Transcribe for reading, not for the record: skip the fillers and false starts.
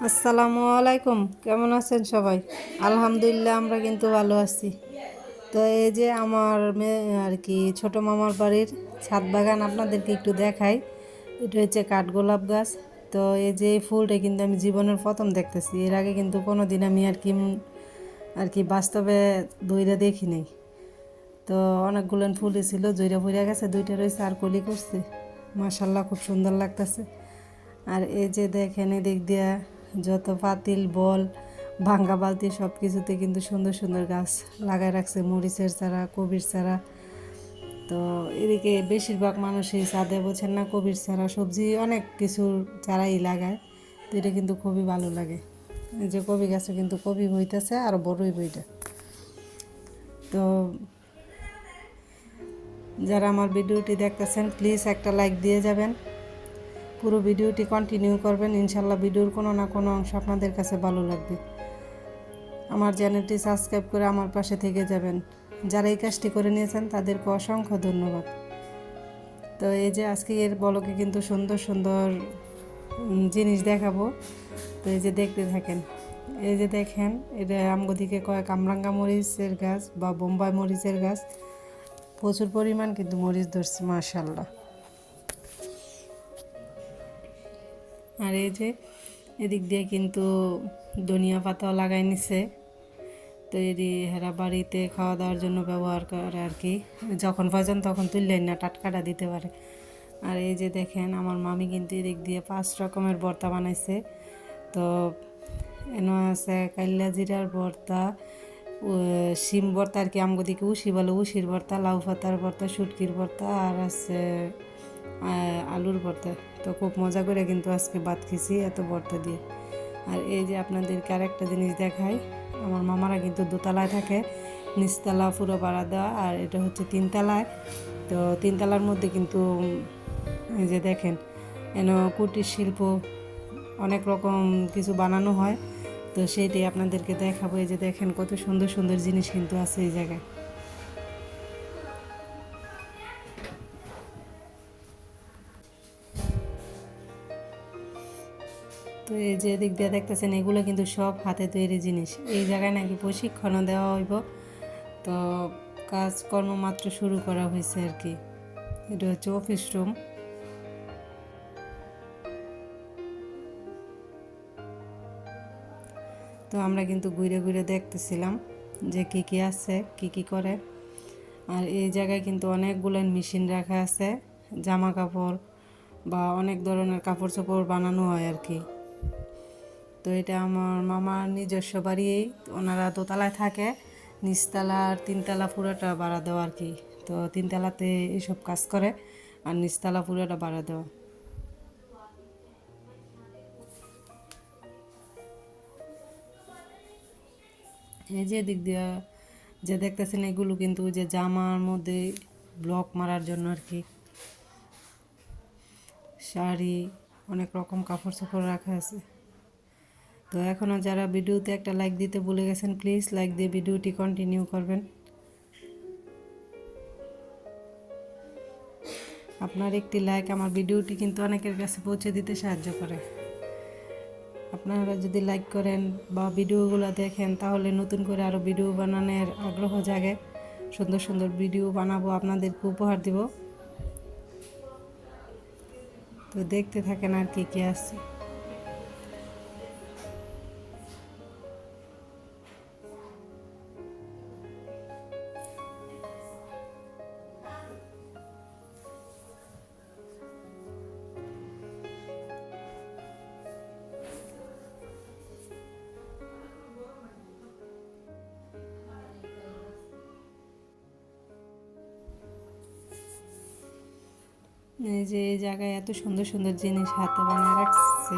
আসসালামু আলাইকুম, কেমন আছেন সবাই? আলহামদুলিল্লাহ, আমরা কিন্তু ভালো আছি। তো এই যে আমার মেয়ে আর কি ছোটো মামার বাড়ির ছাদ বাগান আপনাদেরকে একটু দেখাই। এটা হচ্ছে কাঠগোলাপ গাছ। তো এই যে এই ফুলটা কিন্তু আমি জীবনের প্রথম দেখতেছি। এর আগে কিন্তু কোনো দিন আমি আর কি বাস্তবে দইরা দেখি নাই। তো অনেকগুলো ফুলই ছিল, জইরা ফুইরা গেছে, দুইটা রয়েছে আর কলি করছে। মাশাল্লাহ, খুব সুন্দর লাগতেছে। আর এই যে দেখেন এদিক দিয়া যত পাতিল বল ভাঙ্গা বালতি সব কিছুতে কিন্তু সুন্দর সুন্দর গাছ লাগায় রাখছে, মরিচের চারা, কবির চারা। তো এদিকে বেশিরভাগ মানুষই ছাদে বোঝেন না, কবির চারা, সবজি অনেক কিছুর চারাই লাগায়। তো এটা কিন্তু খুবই ভালো লাগে। এই যে কবি গাছে কিন্তু কবি হইতেছে আর বড়ই বইটা। তো যারা আমার ভিডিওটি দেখতেছেন প্লিজ একটা লাইক দিয়ে যাবেন, পুরো ভিডিওটি কন্টিনিউ করবেন। ইনশাল্লাহ ভিডিওর কোনো না কোনো অংশ আপনাদের কাছে ভালো লাগবে। আমার চ্যানেলটি সাবস্ক্রাইব করে আমার পাশে থেকে যাবেন। যারা এই কাজটি করে নিয়েছেন তাদেরকে অসংখ্য ধন্যবাদ। তো এই যে আজকে এর ব্লগে কিন্তু সুন্দর সুন্দর জিনিস দেখাবো। তো এই যে দেখতে থাকেন। এই যে দেখেন, এটা আমগো দিকে কয় কামরাঙ্গা মরিচের গাছ বা বোম্বাই মরিচের গাছ। প্রচুর পরিমাণ কিন্তু মরিচ ধরছে, মাশাল্লাহ। আর এই যে এদিক দিয়ে কিন্তু ধনিয়া পাতাও লাগাই নিছে। তো এটি হেরা বাড়িতে খাওয়া দাওয়ার জন্য ব্যবহার করে আর কি, যখন প্রয়োজন তখন তুললেন না, টাটকাটা দিতে পারে। আর এই যে দেখেন আমার মামি কিন্তু এদিক দিয়ে 5 রকমের ভর্তা বানাইছে। তো এনো আছে কাইল্লা জিরার ভর্তা, শিম ভর্তা আর কি, আমগো দিকে উশি বলে, উশির ভর্তা, লাউ পাতার ভর্তা, শুটকির ভর্তা, আর আছে আলুর ভর্তা। তো খুব মজা করে কিন্তু আজকে ভাত খেয়েছি এত ভর্তা দিয়ে। আর এই যে আপনাদেরকে আরেকটা জিনিস দেখাই, আমার মামারা কিন্তু দোতলায় থাকে, নিচতলা পুরো ভাড়া দেওয়া, আর এটা হচ্ছে 3তলায়। তো 3তলার মধ্যে কিন্তু এই যে দেখেন এন কুটির শিল্প অনেক রকম কিছু বানানো হয়। তো সেইটাই আপনাদেরকে দেখাবো। এই যে দেখেন কত সুন্দর সুন্দর জিনিস কিন্তু আছে এই জায়গায়। তো এই যে দিক দিয়ে দেখতেছেন এগুলো কিন্তু সব হাতে তৈরি জিনিস। এই জায়গায় নাকি প্রশিক্ষণও দেওয়া হইব। তো কাজকর্ম মাত্র শুরু করা হয়েছে আর কি। এটা হচ্ছে অফিস রুম। তো আমরা কিন্তু ঘুরে ঘুরে দেখতেছিলাম যে কি কি আছে, কি কি করে। আর এই জায়গায় কিন্তু অনেকগুলো মেশিন রাখা আছে, জামা কাপড় বা অনেক ধরনের কাপড় চোপড় বানানো হয় আর কি। তো এটা আমার মামার নিজস্ব বাড়ি, ওনারা দোতলায় থাকে, নিচতলা আর 3তলা পুরোটা ভাড়া দেওয়া আর কি। তো 3তলাতে এইসব কাজ করে আর নিচতলা পুরোটা ভাড়া দেওয়া। এই যে দিক দিয়ে যে দেখতেছেন এগুলো কিন্তু যে জামার মধ্যে ব্লক মারার জন্য আর কি, শাড়ি, অনেক রকম কাপড় চোপড় রাখা আছে। তো এখনও যারা ভিডিওতে একটা লাইক দিতে ভুলে গেছেন প্লিজ লাইক দিয়ে ভিডিওটি কন্টিনিউ করবেন। আপনার একটি লাইক আমার ভিডিওটি কিন্তু অনেকের কাছে পৌঁছে দিতে সাহায্য করে। আপনারা যদি লাইক করেন বা ভিডিওগুলো দেখেন তাহলে নতুন করে আরও ভিডিও বানানোর আগ্রহ জাগে। সুন্দর সুন্দর ভিডিও বানাবো, আপনাদেরকে উপহার দিব। তো দেখতে থাকেন আর কি কি আছে। এই যে এই জায়গায় এত সুন্দর সুন্দর জিনিস হাতে বানায় রাখছে।